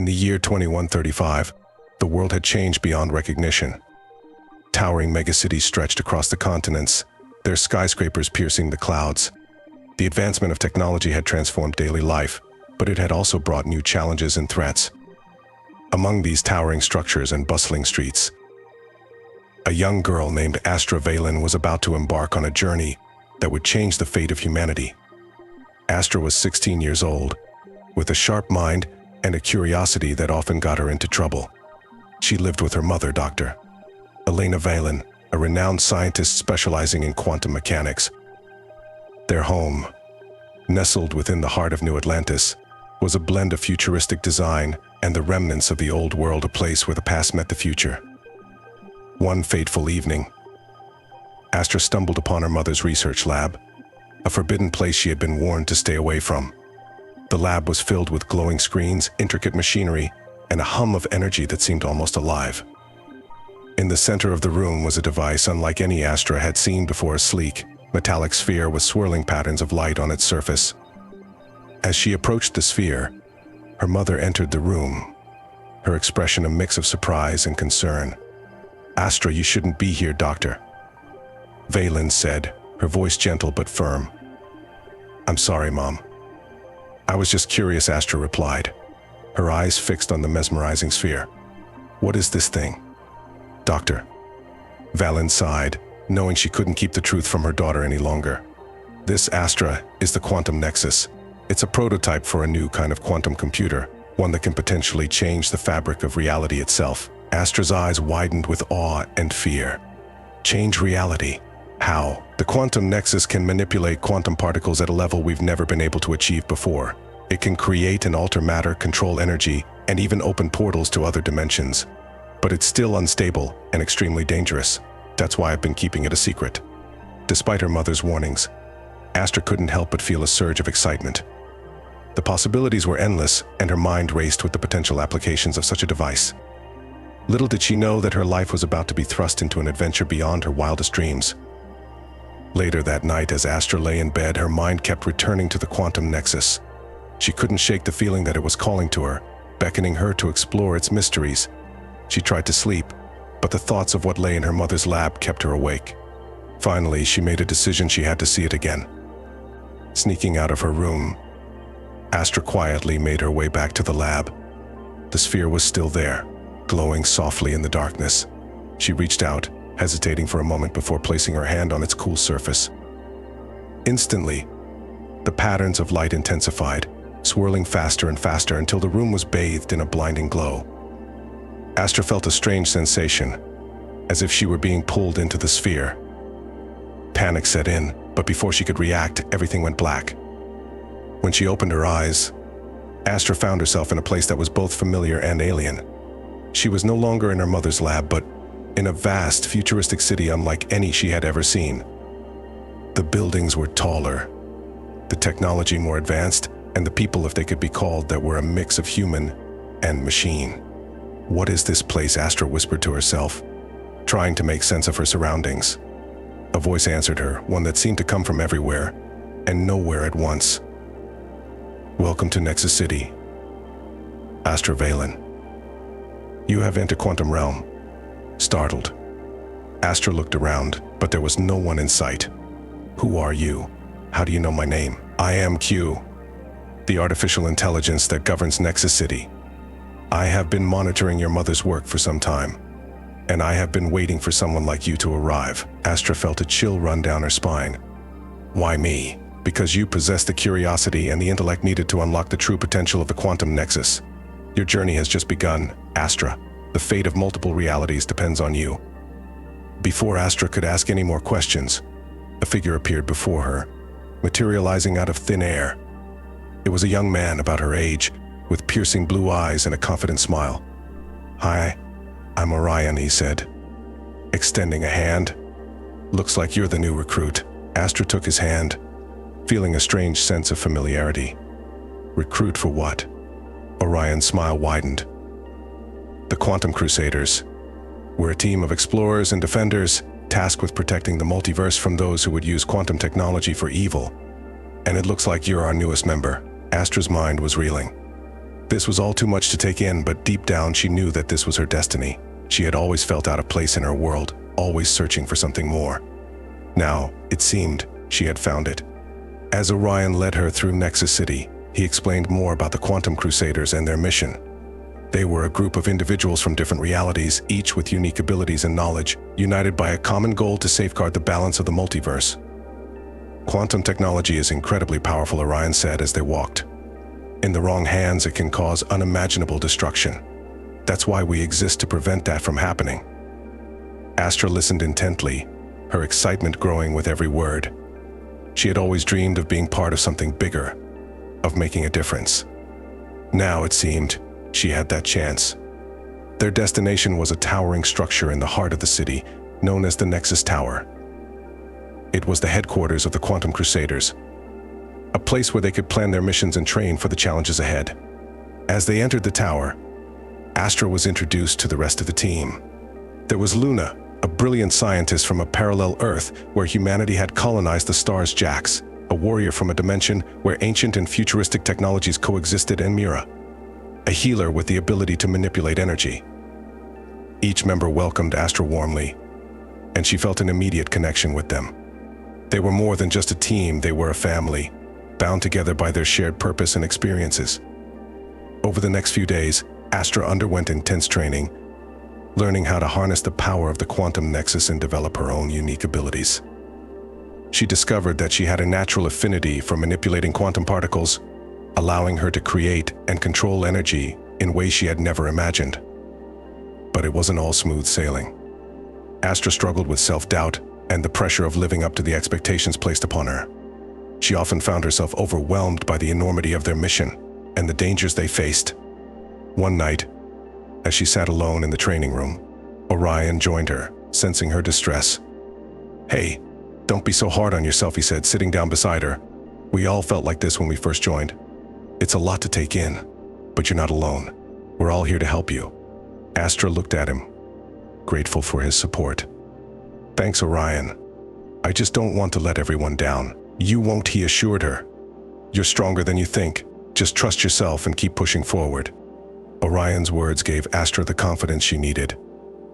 In the year 2135, the world had changed beyond recognition. Towering megacities stretched across the continents, their skyscrapers piercing the clouds. The advancement of technology had transformed daily life, but it had also brought new challenges and threats. Among these towering structures and bustling streets, a young girl named Astra Valen was about to embark on a journey that would change the fate of humanity. Astra was 16 years old, with a sharp mind and a curiosity that often got her into trouble. She lived with her mother, Dr. Elena Valen, a renowned scientist specializing in quantum mechanics. Their home, nestled within the heart of New Atlantis, was a blend of futuristic design and the remnants of the old world, a place where the past met the future. One fateful evening, Astra stumbled upon her mother's research lab, a forbidden place she had been warned to stay away from. The lab was filled with glowing screens, intricate machinery, and a hum of energy that seemed almost alive. In the center of the room was a device unlike any Astra had seen before, a sleek, metallic sphere with swirling patterns of light on its surface. As she approached the sphere, her mother entered the room, her expression a mix of surprise and concern. "Astra, you shouldn't be here, Doctor," Valen said, her voice gentle but firm. "I'm sorry, Mom. I was just curious," Astra replied, her eyes fixed on the mesmerizing sphere. "What is this thing?" "Doctor," Valen sighed, knowing she couldn't keep the truth from her daughter any longer. "This, Astra, is the Quantum Nexus. It's a prototype for a new kind of quantum computer, one that can potentially change the fabric of reality itself." Astra's eyes widened with awe and fear. "Change reality? How?" "The Quantum Nexus can manipulate quantum particles at a level we've never been able to achieve before. It can create and alter matter, control energy, and even open portals to other dimensions. But it's still unstable and extremely dangerous. That's why I've been keeping it a secret." Despite her mother's warnings, Astra couldn't help but feel a surge of excitement. The possibilities were endless, and her mind raced with the potential applications of such a device. Little did she know that her life was about to be thrust into an adventure beyond her wildest dreams. Later that night, as Astra lay in bed, her mind kept returning to the Quantum Nexus. She couldn't shake the feeling that it was calling to her, beckoning her to explore its mysteries. She tried to sleep, but the thoughts of what lay in her mother's lab kept her awake. Finally, she made a decision: she had to see it again. Sneaking out of her room, Astra quietly made her way back to the lab. The sphere was still there, glowing softly in the darkness. She reached out, hesitating for a moment before placing her hand on its cool surface. Instantly, the patterns of light intensified, swirling faster and faster until the room was bathed in a blinding glow. Astra felt a strange sensation, as if she were being pulled into the sphere. Panic set in, but before she could react, everything went black. When she opened her eyes, Astra found herself in a place that was both familiar and alien. She was no longer in her mother's lab, but in a vast, futuristic city unlike any she had ever seen. The buildings were taller, the technology more advanced, and the people, if they could be called, that were a mix of human and machine. "What is this place?" Astra whispered to herself, trying to make sense of her surroundings. A voice answered her, one that seemed to come from everywhere and nowhere at once. "Welcome to Nexus City, Astra Valen. You have entered Quantum Realm." Startled, Astra looked around, but there was no one in sight. "Who are you? How do you know my name?" "I am Q, the artificial intelligence that governs Nexus City. I have been monitoring your mother's work for some time, and I have been waiting for someone like you to arrive." Astra felt a chill run down her spine. "Why me?" "Because you possess the curiosity and the intellect needed to unlock the true potential of the Quantum Nexus. Your journey has just begun, Astra. The fate of multiple realities depends on you." Before Astra could ask any more questions, a figure appeared before her, materializing out of thin air. It was a young man about her age, with piercing blue eyes and a confident smile. "Hi, I'm Orion," he said, extending a hand. "Looks like you're the new recruit." Astra took his hand, feeling a strange sense of familiarity. "Recruit for what?" Orion's smile widened. "The Quantum Crusaders. We're a team of explorers and defenders, tasked with protecting the multiverse from those who would use quantum technology for evil. And it looks like you're our newest member." Astra's mind was reeling. This was all too much to take in, but deep down she knew that this was her destiny. She had always felt out of place in her world, always searching for something more. Now, it seemed, she had found it. As Orion led her through Nexus City, he explained more about the Quantum Crusaders and their mission. They were a group of individuals from different realities, each with unique abilities and knowledge, united by a common goal to safeguard the balance of the multiverse. Quantum technology is incredibly powerful, Orion said as they walked. In the wrong hands, it can cause unimaginable destruction. That's why we exist, to prevent that from happening. Astra listened intently, her excitement growing with every word. She had always dreamed of being part of something bigger, of making a difference. Now, it seemed, she had that chance. Their destination was a towering structure in the heart of the city, known as the Nexus Tower. It was the headquarters of the Quantum Crusaders, a place where they could plan their missions and train for the challenges ahead. As they entered the tower, Astra was introduced to the rest of the team. There was Luna, a brilliant scientist from a parallel Earth where humanity had colonized the stars. Jax, a warrior from a dimension where ancient and futuristic technologies coexisted, and Mira, a healer with the ability to manipulate energy. Each member welcomed Astra warmly, and she felt an immediate connection with them. They were more than just a team, they were a family, bound together by their shared purpose and experiences. Over the next few days, Astra underwent intense training, learning how to harness the power of the Quantum Nexus and develop her own unique abilities. She discovered that she had a natural affinity for manipulating quantum particles, allowing her to create and control energy in ways she had never imagined. But it wasn't all smooth sailing. Astra struggled with self-doubt and the pressure of living up to the expectations placed upon her. She often found herself overwhelmed by the enormity of their mission and the dangers they faced. One night, as she sat alone in the training room, Orion joined her, sensing her distress. "Hey, don't be so hard on yourself," he said, sitting down beside her. "We all felt like this when we first joined. It's a lot to take in, but you're not alone. We're all here to help you." Astra looked at him, grateful for his support. "Thanks, Orion. I just don't want to let everyone down." "You won't," he assured her. "You're stronger than you think. Just trust yourself and keep pushing forward." Orion's words gave Astra the confidence she needed,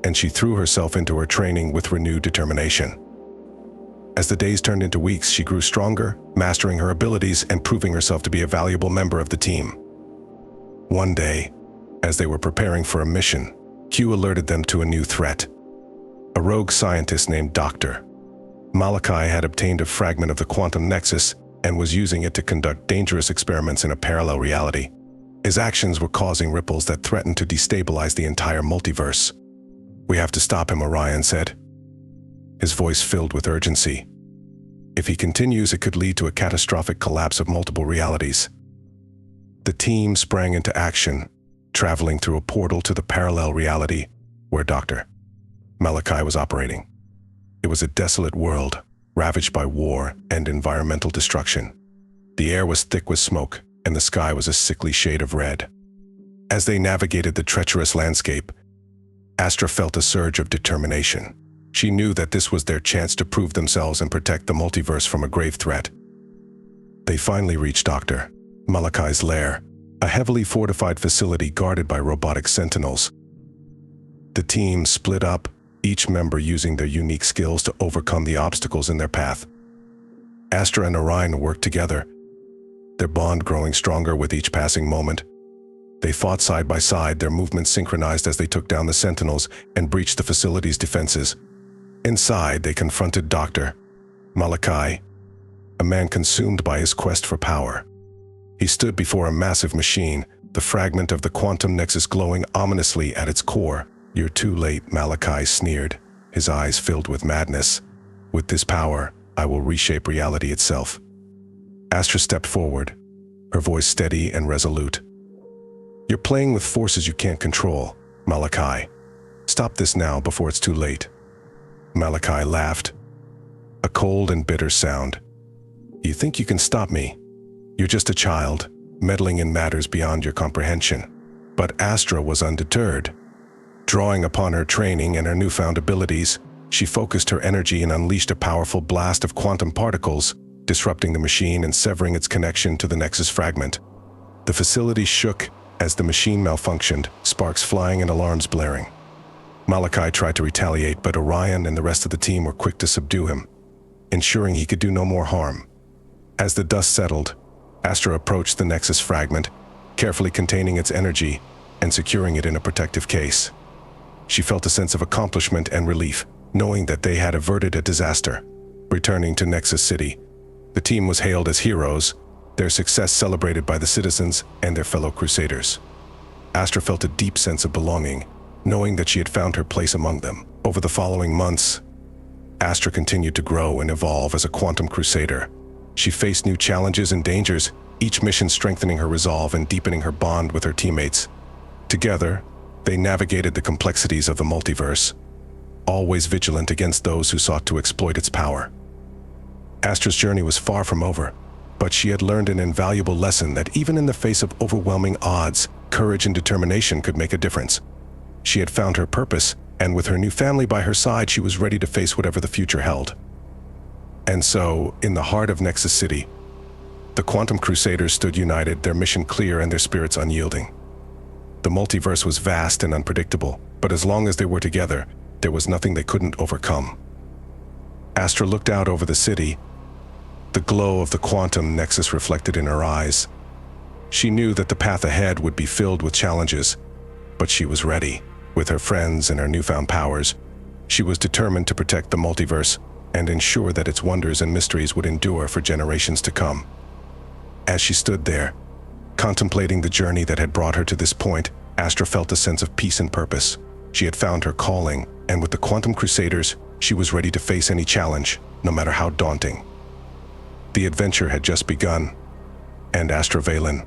and she threw herself into her training with renewed determination. As the days turned into weeks, she grew stronger, mastering her abilities and proving herself to be a valuable member of the team. One day, as they were preparing for a mission, Q alerted them to a new threat. A rogue scientist named Dr. Malachi had obtained a fragment of the Quantum Nexus and was using it to conduct dangerous experiments in a parallel reality. His actions were causing ripples that threatened to destabilize the entire multiverse. "We have to stop him," Orion said, his voice filled with urgency. "If he continues, it could lead to a catastrophic collapse of multiple realities." The team sprang into action, traveling through a portal to the parallel reality where Dr. Malachi was operating. It was a desolate world, ravaged by war and environmental destruction. The air was thick with smoke, and the sky was a sickly shade of red. As they navigated the treacherous landscape, Astra felt a surge of determination. She knew that this was their chance to prove themselves and protect the multiverse from a grave threat. They finally reached Dr. Malachi's lair, a heavily fortified facility guarded by robotic sentinels. The team split up, each member using their unique skills to overcome the obstacles in their path. Astra and Orion worked together, their bond growing stronger with each passing moment. They fought side by side, their movements synchronized as they took down the sentinels and breached the facility's defenses. Inside, they confronted Dr. Malachi, a man consumed by his quest for power. He stood before a massive machine, the fragment of the Quantum Nexus glowing ominously at its core. "You're too late," Malachi sneered, his eyes filled with madness. "With this power, I will reshape reality itself." Astra stepped forward, her voice steady and resolute. "You're playing with forces you can't control, Malachi. Stop this now before it's too late." Malachi laughed, a cold and bitter sound. "You think you can stop me? You're just a child, meddling in matters beyond your comprehension." But Astra was undeterred. Drawing upon her training and her newfound abilities, she focused her energy and unleashed a powerful blast of quantum particles, disrupting the machine and severing its connection to the Nexus fragment. The facility shook, as the machine malfunctioned, sparks flying and alarms blaring. Malachi tried to retaliate, but Orion and the rest of the team were quick to subdue him, ensuring he could do no more harm. As the dust settled, Astra approached the Nexus fragment, carefully containing its energy and securing it in a protective case. She felt a sense of accomplishment and relief, knowing that they had averted a disaster. Returning to Nexus City, the team was hailed as heroes, their success celebrated by the citizens and their fellow Crusaders. Astra felt a deep sense of belonging, knowing that she had found her place among them. Over the following months, Astra continued to grow and evolve as a Quantum Crusader. She faced new challenges and dangers, each mission strengthening her resolve and deepening her bond with her teammates. Together, they navigated the complexities of the multiverse, always vigilant against those who sought to exploit its power. Astra's journey was far from over, but she had learned an invaluable lesson that even in the face of overwhelming odds, courage and determination could make a difference. She had found her purpose, and with her new family by her side, she was ready to face whatever the future held. And so, in the heart of Nexus City, the Quantum Crusaders stood united, their mission clear and their spirits unyielding. The multiverse was vast and unpredictable, but as long as they were together, there was nothing they couldn't overcome. Astra looked out over the city, the glow of the Quantum Nexus reflected in her eyes. She knew that the path ahead would be filled with challenges, but she was ready. With her friends and her newfound powers, she was determined to protect the multiverse and ensure that its wonders and mysteries would endure for generations to come. As she stood there, contemplating the journey that had brought her to this point, Astra felt a sense of peace and purpose. She had found her calling, and with the Quantum Crusaders, she was ready to face any challenge, no matter how daunting. The adventure had just begun, and Astra Valen,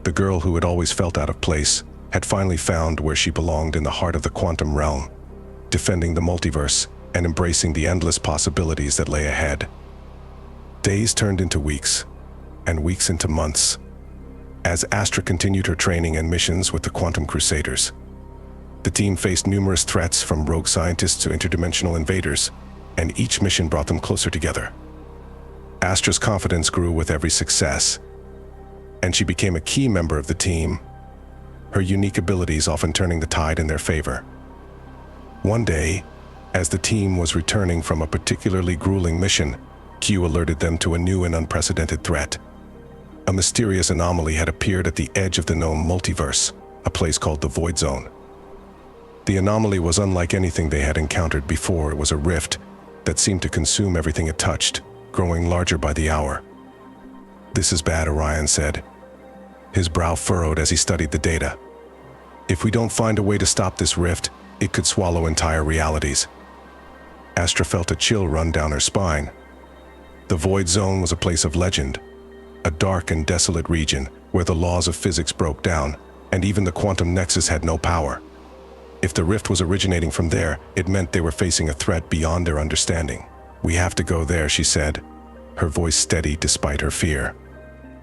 the girl who had always felt out of place, had finally found where she belonged in the heart of the quantum realm, defending the multiverse and embracing the endless possibilities that lay ahead. Days turned into weeks, and weeks into months, as Astra continued her training and missions with the Quantum Crusaders. The team faced numerous threats from rogue scientists to interdimensional invaders, and each mission brought them closer together. Astra's confidence grew with every success, and she became a key member of the team, her unique abilities often turning the tide in their favor. One day, as the team was returning from a particularly grueling mission, Q alerted them to a new and unprecedented threat. A mysterious anomaly had appeared at the edge of the known multiverse, a place called the Void Zone. The anomaly was unlike anything they had encountered before. It was a rift that seemed to consume everything it touched, growing larger by the hour. "This is bad," Orion said. His brow furrowed as he studied the data. "If we don't find a way to stop this rift, it could swallow entire realities." Astra felt a chill run down her spine. The Void Zone was a place of legend, a dark and desolate region where the laws of physics broke down, and even the Quantum Nexus had no power. If the rift was originating from there, it meant they were facing a threat beyond their understanding. "We have to go there," she said, her voice steady despite her fear.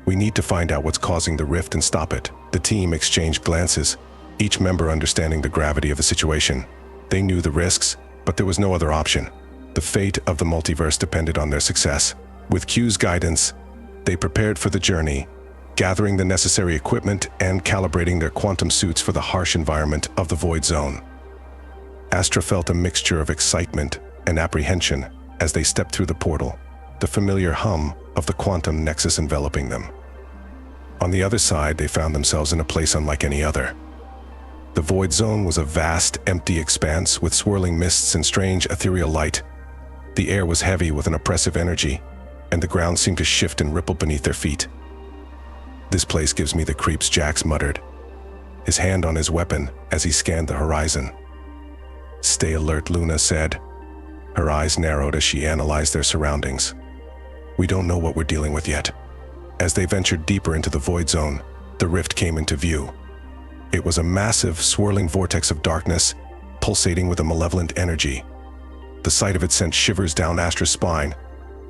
"We need to find out what's causing the rift and stop it." The team exchanged glances, each member understanding the gravity of the situation. They knew the risks, but there was no other option. The fate of the multiverse depended on their success. With Q's guidance, they prepared for the journey, gathering the necessary equipment and calibrating their quantum suits for the harsh environment of the Void Zone. Astra felt a mixture of excitement and apprehension as they stepped through the portal, the familiar hum of the Quantum Nexus enveloping them. On the other side, they found themselves in a place unlike any other. The Void Zone was a vast, empty expanse with swirling mists and strange ethereal light. The air was heavy with an oppressive energy, and the ground seemed to shift and ripple beneath their feet. "This place gives me the creeps," Jax muttered, his hand on his weapon as he scanned the horizon. "Stay alert," Luna said. Her eyes narrowed as she analyzed their surroundings. "We don't know what we're dealing with yet." As they ventured deeper into the Void Zone, the rift came into view. It was a massive, swirling vortex of darkness, pulsating with a malevolent energy. The sight of it sent shivers down Astra's spine,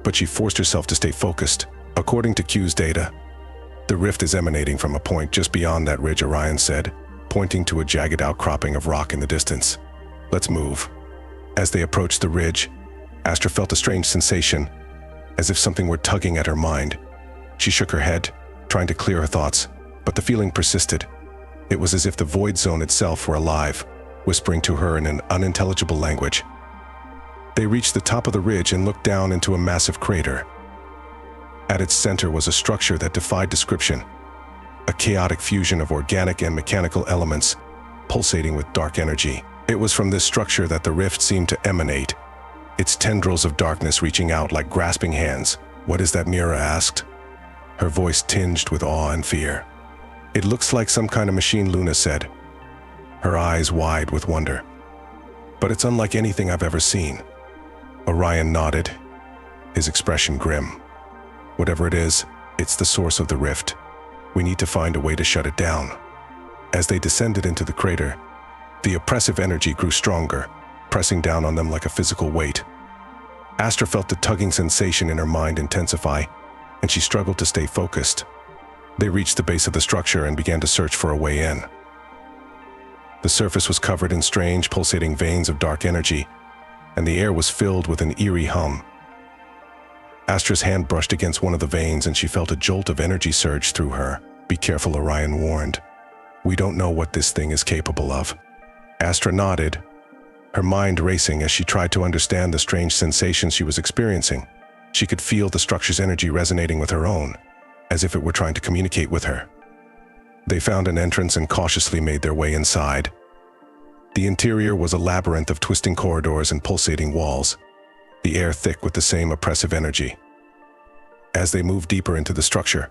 but she forced herself to stay focused. According to Q's data, the rift is emanating from a point just beyond that ridge, Orion said, pointing to a jagged outcropping of rock in the distance. "Let's move." As they approached the ridge, Astra felt a strange sensation, as if something were tugging at her mind. She shook her head, trying to clear her thoughts, but the feeling persisted. It was as if the void zone itself were alive, whispering to her in an unintelligible language. They reached the top of the ridge and looked down into a massive crater. At its center was a structure that defied description, a chaotic fusion of organic and mechanical elements, pulsating with dark energy. It was from this structure that the rift seemed to emanate, its tendrils of darkness reaching out like grasping hands. "What is that?" Mira asked, her voice tinged with awe and fear. "It looks like some kind of machine," Luna said, her eyes wide with wonder. "But it's unlike anything I've ever seen." Orion nodded, his expression grim. "Whatever it is, it's the source of the rift. We need to find a way to shut it down." As they descended into the crater, the oppressive energy grew stronger, pressing down on them like a physical weight. Astra felt the tugging sensation in her mind intensify, and she struggled to stay focused. They reached the base of the structure and began to search for a way in. The surface was covered in strange, pulsating veins of dark energy, and the air was filled with an eerie hum. Astra's hand brushed against one of the veins and she felt a jolt of energy surge through her. "Be careful," Orion warned. "We don't know what this thing is capable of." Astra nodded, her mind racing as she tried to understand the strange sensations she was experiencing. She could feel the structure's energy resonating with her own, as if it were trying to communicate with her. They found an entrance and cautiously made their way inside. The interior was a labyrinth of twisting corridors and pulsating walls, the air thick with the same oppressive energy. As they moved deeper into the structure,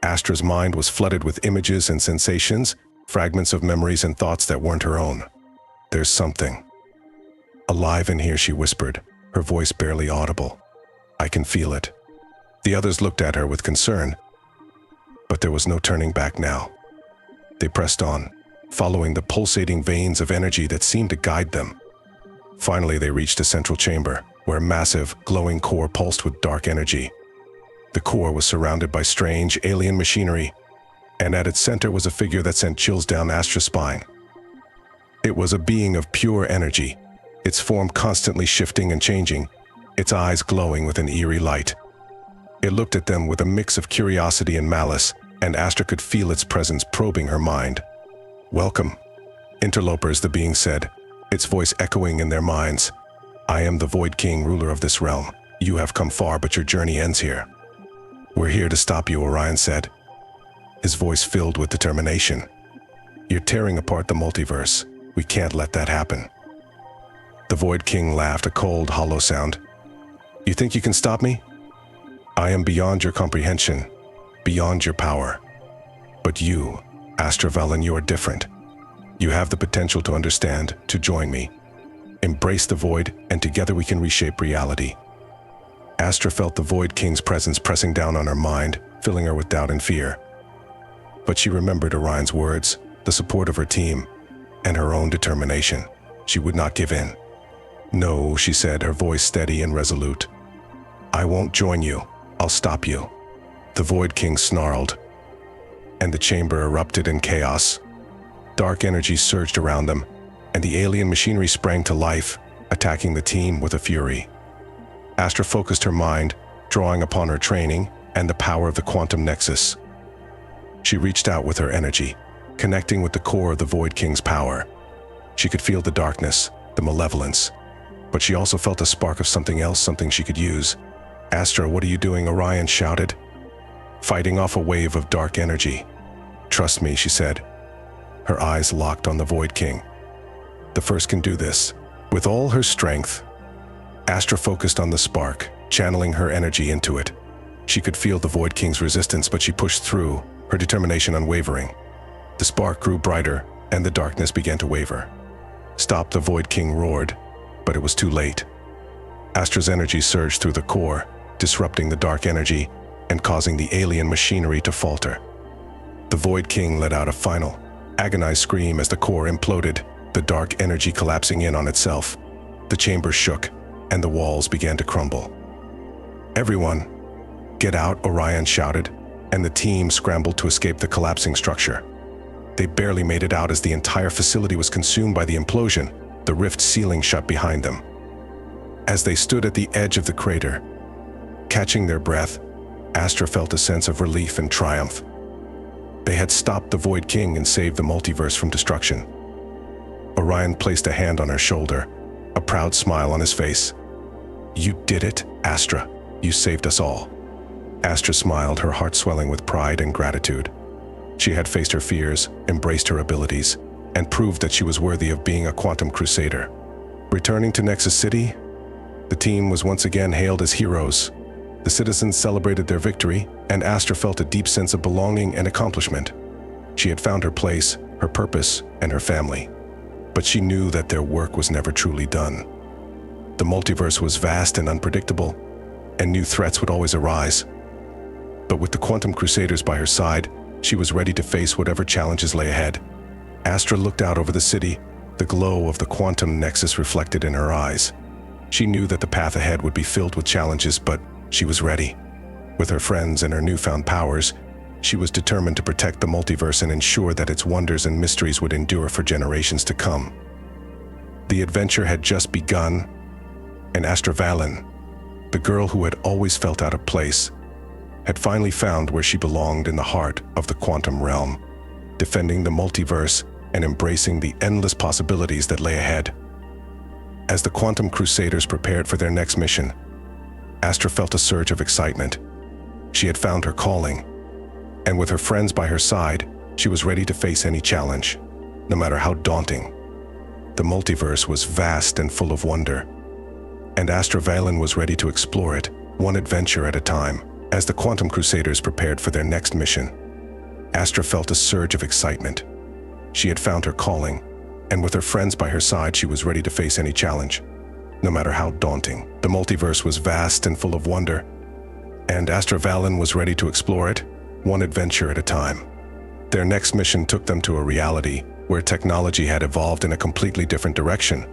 Astra's mind was flooded with images and sensations, fragments of memories and thoughts that weren't her own. "There's something alive in here," she whispered, her voice barely audible. "I can feel it." The others looked at her with concern, but there was no turning back now. They pressed on, following the pulsating veins of energy that seemed to guide them. Finally, they reached a central chamber, where a massive, glowing core pulsed with dark energy. The core was surrounded by strange, alien machinery, and at its center was a figure that sent chills down Astra's spine. It was a being of pure energy, its form constantly shifting and changing, its eyes glowing with an eerie light. It looked at them with a mix of curiosity and malice, and Astra could feel its presence probing her mind. "Welcome, interlopers," the being said, its voice echoing in their minds. "I am the Void King, ruler of this realm. You have come far, but your journey ends here." "We're here to stop you," Orion said, his voice filled with determination. "You're tearing apart the multiverse. We can't let that happen." The Void King laughed, a cold, hollow sound. "You think you can stop me? I am beyond your comprehension, beyond your power. But you, Astra Valen, you are different. You have the potential to understand, to join me. Embrace the void, and together we can reshape reality." Astra felt the Void King's presence pressing down on her mind, filling her with doubt and fear. But she remembered Orion's words, the support of her team, and her own determination. She would not give in. "No," she said, her voice steady and resolute. "I won't join you. I'll stop you." The Void King snarled, and the chamber erupted in chaos. Dark energy surged around them, and the alien machinery sprang to life, attacking the team with a fury. Astra focused her mind, drawing upon her training and the power of the Quantum Nexus. She reached out with her energy, connecting with the core of the Void King's power. She could feel the darkness, the malevolence, but she also felt a spark of something else, something she could use. "Astra, what are you doing?" Orion shouted, fighting off a wave of dark energy. "Trust me," she said, her eyes locked on the Void King. "The first can do this." With all her strength, Astra focused on the spark, channeling her energy into it. She could feel the Void King's resistance, but she pushed through, her determination unwavering. The spark grew brighter, and the darkness began to waver. "Stop!" the Void King roared, but it was too late. Astra's energy surged through the core, disrupting the dark energy and causing the alien machinery to falter. The Void King let out a final, agonized scream as the core imploded, the dark energy collapsing in on itself. The chamber shook, and the walls began to crumble. "Everyone, get out!" Orion shouted, and the team scrambled to escape the collapsing structure. They barely made it out as the entire facility was consumed by the implosion, the rift ceiling shut behind them. As they stood at the edge of the crater, catching their breath, Astra felt a sense of relief and triumph. They had stopped the Void King and saved the multiverse from destruction. Orion placed a hand on her shoulder, a proud smile on his face. "You did it, Astra. You saved us all." Astra smiled, her heart swelling with pride and gratitude. She had faced her fears, embraced her abilities, and proved that she was worthy of being a Quantum Crusader. Returning to Nexus City, the team was once again hailed as heroes. The citizens celebrated their victory, and Astra felt a deep sense of belonging and accomplishment. She had found her place, her purpose, and her family. But she knew that their work was never truly done. The multiverse was vast and unpredictable, and new threats would always arise. But with the Quantum Crusaders by her side, she was ready to face whatever challenges lay ahead. Astra looked out over the city, the glow of the Quantum Nexus reflected in her eyes. She knew that the path ahead would be filled with challenges, but she was ready. With her friends and her newfound powers, she was determined to protect the multiverse and ensure that its wonders and mysteries would endure for generations to come. The adventure had just begun, and Astra Valen, the girl who had always felt out of place, had finally found where she belonged in the heart of the quantum realm, defending the multiverse and embracing the endless possibilities that lay ahead. As the Quantum Crusaders prepared for their next mission, Astra felt a surge of excitement. She had found her calling, and with her friends by her side, she was ready to face any challenge, no matter how daunting. The multiverse was vast and full of wonder, and Astra Valen was ready to explore it, one adventure at a time. As the Quantum Crusaders prepared for their next mission, Astra felt a surge of excitement. She had found her calling, and with her friends by her side, she was ready to face any challenge, no matter how daunting. The multiverse was vast and full of wonder, and Astra Valen was ready to explore it, one adventure at a time. Their next mission took them to a reality where technology had evolved in a completely different direction,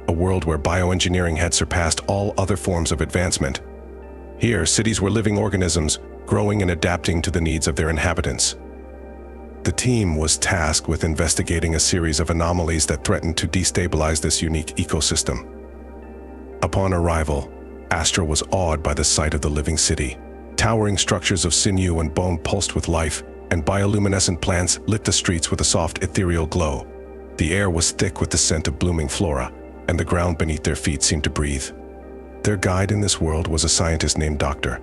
a world where bioengineering had surpassed all other forms of advancement. Here, cities were living organisms, growing and adapting to the needs of their inhabitants. The team was tasked with investigating a series of anomalies that threatened to destabilize this unique ecosystem. Upon arrival, Astra was awed by the sight of the living city. Towering structures of sinew and bone pulsed with life, and bioluminescent plants lit the streets with a soft ethereal glow. The air was thick with the scent of blooming flora, and the ground beneath their feet seemed to breathe. Their guide in this world was a scientist named Dr.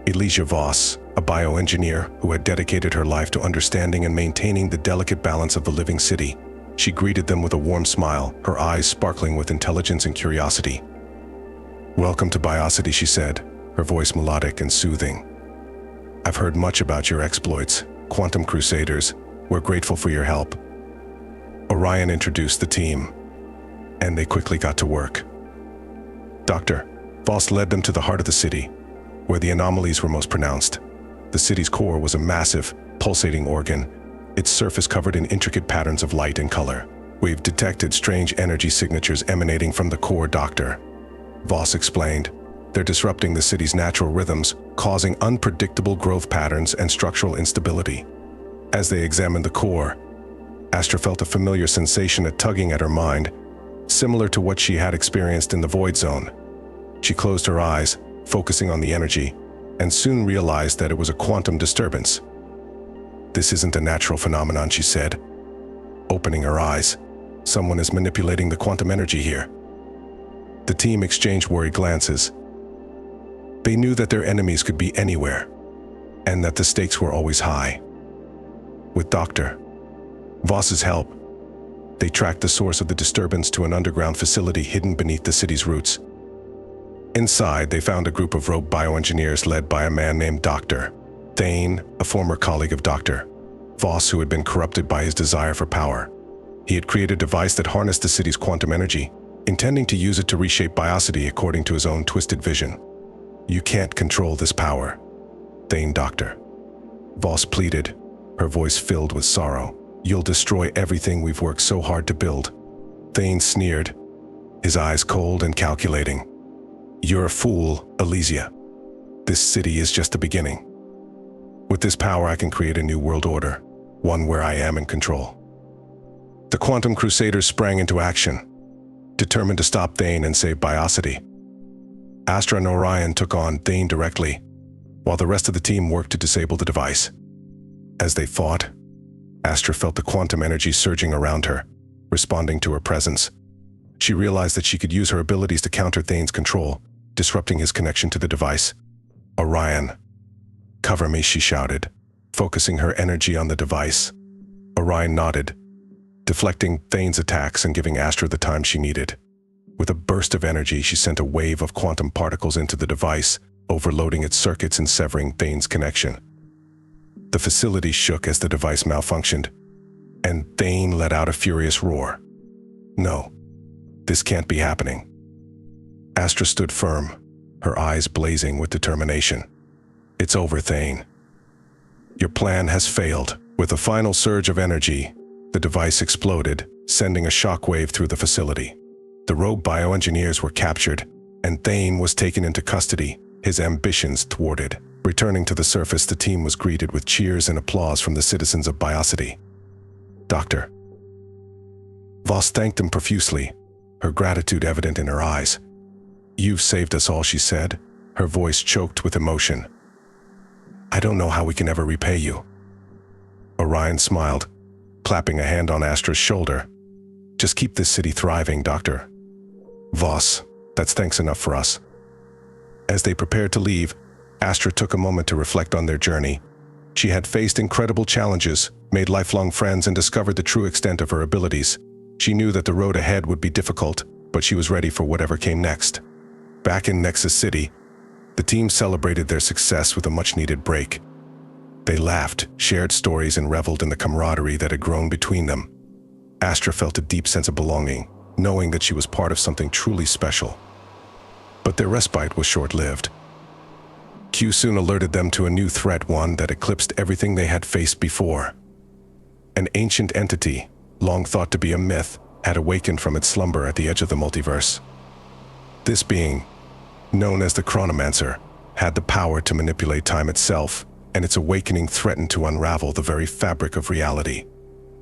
Elena Valen, a bioengineer who had dedicated her life to understanding and maintaining the delicate balance of the living city. She greeted them with a warm smile, her eyes sparkling with intelligence and curiosity. "Welcome to Biocity," she said, her voice melodic and soothing. "I've heard much about your exploits, Quantum Crusaders. We're grateful for your help." Orion introduced the team, and they quickly got to work. Dr. Valen led them to the heart of the city, where the anomalies were most pronounced. The city's core was a massive, pulsating organ, its surface covered in intricate patterns of light and color. "We've detected strange energy signatures emanating from the core, Dr. Valen explained. "They're disrupting the city's natural rhythms, causing unpredictable growth patterns and structural instability." As they examined the core, Astra felt a familiar sensation tugging at her mind, similar to what she had experienced in the Void Zone. She closed her eyes, focusing on the energy, and soon realized that it was a quantum disturbance. "This isn't a natural phenomenon," she said, opening her eyes. "Someone is manipulating the quantum energy here." The team exchanged worried glances. They knew that their enemies could be anywhere, and that the stakes were always high. With Dr. Valen's help, they tracked the source of the disturbance to an underground facility hidden beneath the city's roots. Inside, they found a group of rogue bioengineers led by a man named Dr. Thane, a former colleague of Dr. Valen who had been corrupted by his desire for power. He had created a device that harnessed the city's quantum energy, intending to use it to reshape Biocity according to his own twisted vision. "You can't control this power," Thane Dr. Valen pleaded, her voice filled with sorrow. "You'll destroy everything we've worked so hard to build." Thane sneered, his eyes cold and calculating. "You're a fool, Elysia. This city is just the beginning. With this power, I can create a new world order, one where I am in control." The Quantum Crusaders sprang into action, determined to stop Thane and save Biocity. Astra and Orion took on Thane directly, while the rest of the team worked to disable the device. As they fought, Astra felt the quantum energy surging around her, responding to her presence. She realized that she could use her abilities to counter Thane's control, disrupting his connection to the device. "Orion, cover me," she shouted, focusing her energy on the device. Orion nodded, deflecting Thane's attacks and giving Astra the time she needed. With a burst of energy, she sent a wave of quantum particles into the device, overloading its circuits and severing Thane's connection. The facility shook as the device malfunctioned, and Thane let out a furious roar. "No, this can't be happening." Astra stood firm, her eyes blazing with determination. "It's over, Thane. Your plan has failed." With a final surge of energy, the device exploded, sending a shockwave through the facility. The rogue bioengineers were captured, and Thane was taken into custody, his ambitions thwarted. Returning to the surface, the team was greeted with cheers and applause from the citizens of Biocity. Dr. Voss thanked him profusely, her gratitude evident in her eyes. "You've saved us all," she said, her voice choked with emotion. "I don't know how we can ever repay you." Orion smiled, clapping a hand on Astra's shoulder. "Just keep this city thriving, Dr. Voss. That's thanks enough for us." As they prepared to leave, Astra took a moment to reflect on their journey. She had faced incredible challenges, made lifelong friends, and discovered the true extent of her abilities. She knew that the road ahead would be difficult, but she was ready for whatever came next. Back in Nexus City, the team celebrated their success with a much-needed break. They laughed, shared stories, and reveled in the camaraderie that had grown between them. Astra felt a deep sense of belonging, knowing that she was part of something truly special. But their respite was short-lived. Q soon alerted them to a new threat, one that eclipsed everything they had faced before. An ancient entity, long thought to be a myth, had awakened from its slumber at the edge of the multiverse. This being, known as the Chronomancer, had the power to manipulate time itself, and its awakening threatened to unravel the very fabric of reality.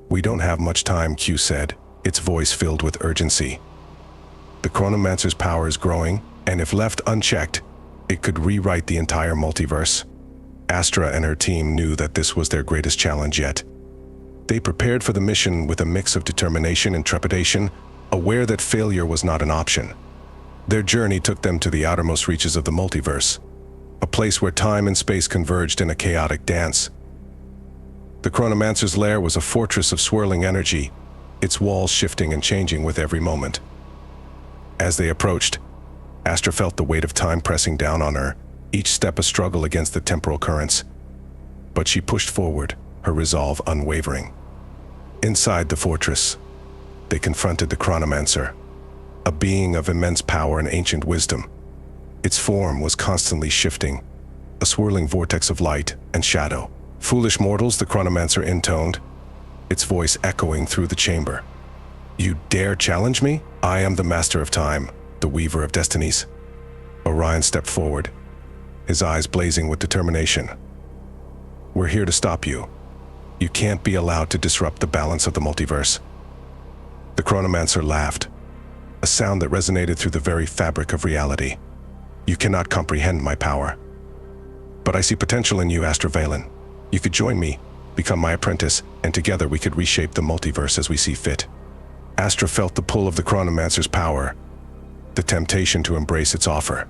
"We don't have much time," Q said, its voice filled with urgency. "The Chronomancer's power is growing, and if left unchecked, it could rewrite the entire multiverse." Astra and her team knew that this was their greatest challenge yet. They prepared for the mission with a mix of determination and trepidation, aware that failure was not an option. Their journey took them to the outermost reaches of the multiverse, a place where time and space converged in a chaotic dance. The Chronomancer's lair was a fortress of swirling energy, its walls shifting and changing with every moment. As they approached, Astra felt the weight of time pressing down on her, each step a struggle against the temporal currents. But she pushed forward, her resolve unwavering. Inside the fortress, they confronted the Chronomancer, a being of immense power and ancient wisdom. Its form was constantly shifting, a swirling vortex of light and shadow. "Foolish mortals," the Chronomancer intoned, its voice echoing through the chamber. "You dare challenge me? I am the Master of Time, the Weaver of Destinies." Orion stepped forward, his eyes blazing with determination. "We're here to stop you. You can't be allowed to disrupt the balance of the multiverse." The Chronomancer laughed, a sound that resonated through the very fabric of reality. "You cannot comprehend my power. But I see potential in you, Astra Valen. You could join me, become my apprentice, and together we could reshape the multiverse as we see fit." Astra felt the pull of the Chronomancer's power, the temptation to embrace its offer.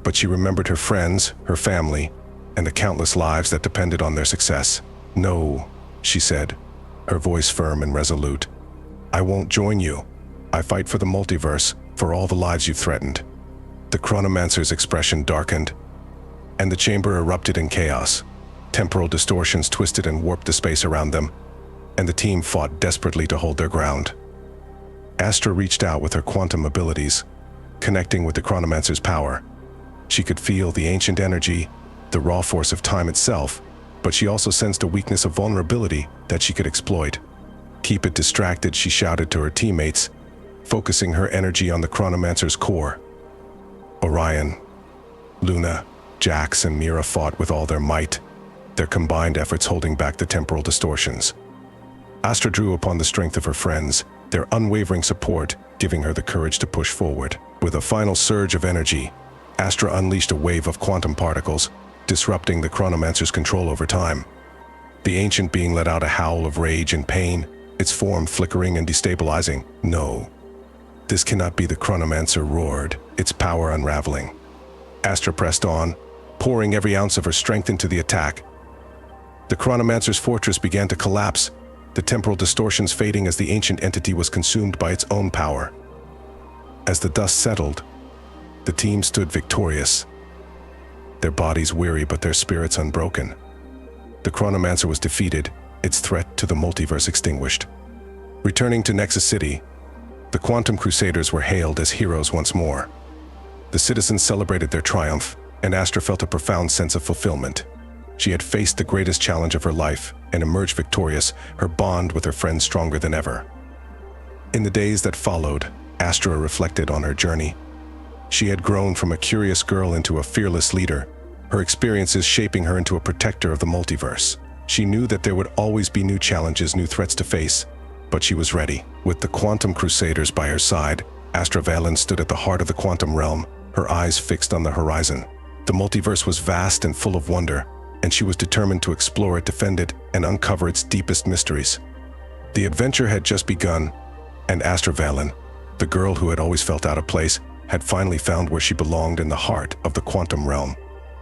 But she remembered her friends, her family, and the countless lives that depended on their success. "No," she said, her voice firm and resolute. "I won't join you. I fight for the multiverse, for all the lives you've threatened." The Chronomancer's expression darkened, and the chamber erupted in chaos. Temporal distortions twisted and warped the space around them, and the team fought desperately to hold their ground. Astra reached out with her quantum abilities, connecting with the Chronomancer's power. She could feel the ancient energy, the raw force of time itself, but she also sensed a weakness of vulnerability that she could exploit. "Keep it distracted," she shouted to her teammates, focusing her energy on the Chronomancer's core. Orion, Luna, Jax, and Mira fought with all their might, their combined efforts holding back the temporal distortions. Astra drew upon the strength of her friends, their unwavering support giving her the courage to push forward. With a final surge of energy, Astra unleashed a wave of quantum particles, disrupting the Chronomancer's control over time. The ancient being let out a howl of rage and pain, its form flickering and destabilizing. "No. This cannot be," the chronomancer roared, its power unraveling. Astra pressed on, pouring every ounce of her strength into the attack. The chronomancer's fortress began to collapse, the temporal distortions fading as the ancient entity was consumed by its own power. As the dust settled, the team stood victorious, their bodies weary but their spirits unbroken. The chronomancer was defeated, its threat to the multiverse extinguished. Returning to Nexus City, the Quantum Crusaders were hailed as heroes once more. The citizens celebrated their triumph, and Astra felt a profound sense of fulfillment. She had faced the greatest challenge of her life and emerged victorious, her bond with her friends stronger than ever. In the days that followed, Astra reflected on her journey. She had grown from a curious girl into a fearless leader, her experiences shaping her into a protector of the multiverse. She knew that there would always be new challenges, new threats to face, but she was ready. With the Quantum Crusaders by her side, Astra Valen stood at the heart of the quantum realm, her eyes fixed on the horizon. The multiverse was vast and full of wonder, and she was determined to explore it, defend it, and uncover its deepest mysteries. The adventure had just begun, and Astra Valen, the girl who had always felt out of place, had finally found where she belonged in the heart of the quantum realm,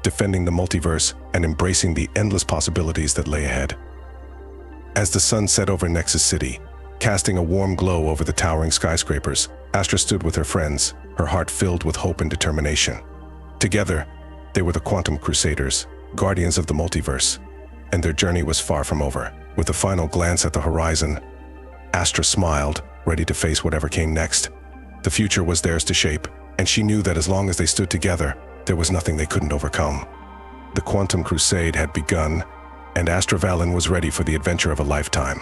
defending the multiverse and embracing the endless possibilities that lay ahead. As the sun set over Nexus City, casting a warm glow over the towering skyscrapers, Astra stood with her friends, her heart filled with hope and determination. Together, they were the Quantum Crusaders, guardians of the multiverse, and their journey was far from over. With a final glance at the horizon, Astra smiled, ready to face whatever came next. The future was theirs to shape, and she knew that as long as they stood together, there was nothing they couldn't overcome. The Quantum Crusade had begun, and Astra Valen was ready for the adventure of a lifetime.